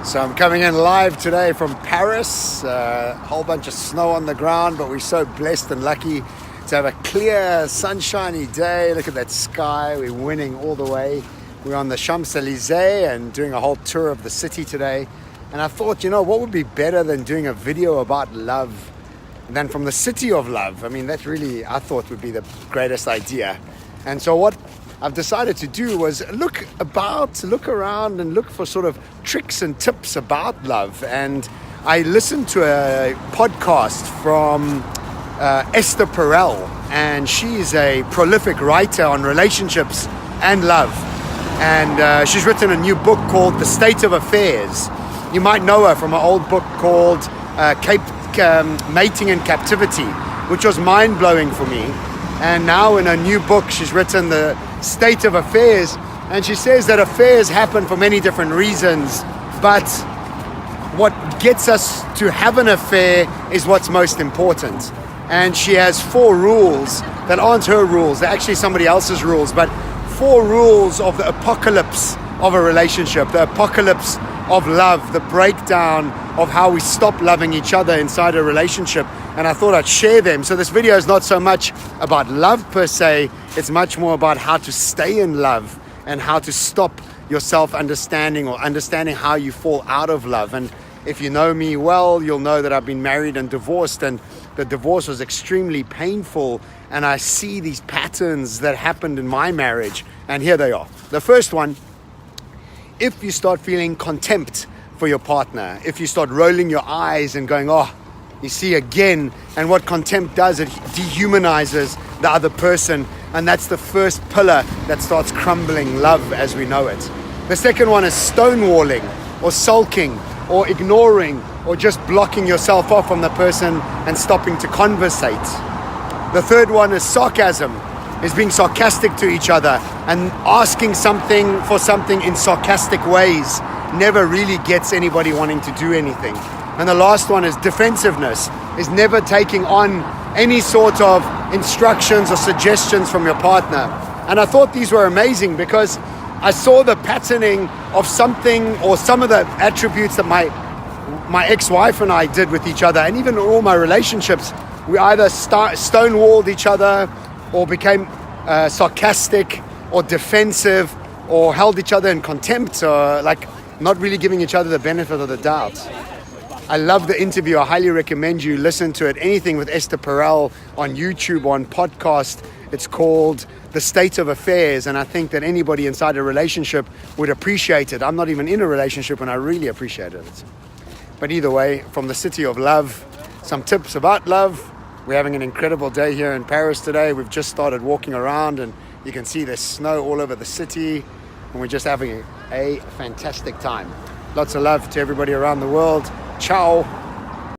So I'm coming in live today from Paris. A whole bunch of snow on the ground, but we're so blessed and lucky to have a clear, sunshiny day. Look at that sky. We're winning all the way. We're on the Champs-Élysées and doing a whole tour of the city today. And I thought, what would be better than doing a video about love than from the city of love? I mean, that really, I thought, would be the greatest idea. And so what I've decided to do was look around and look for sort of tricks and tips about love. And I listened to a podcast from Esther Perel, and she's a prolific writer on relationships and love. And she's written a new book called The State of Affairs. You might know her from an old book called Mating in Captivity, which was mind-blowing for me. And now in a new book, she's written The State of Affairs, and she says that affairs happen for many different reasons, but what gets us to have an affair is what's most important. And she has 4 rules that aren't her rules, they're actually somebody else's rules, but 4 rules of the apocalypse of a relationship, the apocalypse of love, the breakdown of how we stop loving each other inside a relationship. And I thought I'd share them. So this video is not so much about love per se, it's much more about how to stay in love and how to stop yourself understanding or understanding how you fall out of love. And if you know me well, you'll know that I've been married and divorced, and the divorce was extremely painful. And I see these patterns that happened in my marriage, and here they are. The first one: if you start feeling contempt for your partner, if you start rolling your eyes and going, oh, you see again, and what contempt does, it dehumanizes the other person, and that's the first pillar that starts crumbling love as we know it. The second one is stonewalling or sulking or ignoring or just blocking yourself off from the person and stopping to conversate. The third one is sarcasm, is being sarcastic to each other and asking something for something in sarcastic ways never really gets anybody wanting to do anything. And the last one is defensiveness, is never taking on any sort of instructions or suggestions from your partner. And I thought these were amazing because I saw the patterning of something or some of the attributes that my ex-wife and I did with each other, and even in all my relationships, we either stonewalled each other or became sarcastic or defensive or held each other in contempt, or not really giving each other the benefit of the doubt. I love the interview. I highly recommend you listen to it. Anything with Esther Perel on YouTube or on podcast. It's called The State of Affairs, and I think that anybody inside a relationship would appreciate it. I'm not even in a relationship and I really appreciated it. But either way, from the city of love, some tips about love. We're having an incredible day here in Paris today. We've just started walking around and you can see there's snow all over the city, and we're just having a fantastic time. Lots of love to everybody around the world. Ciao.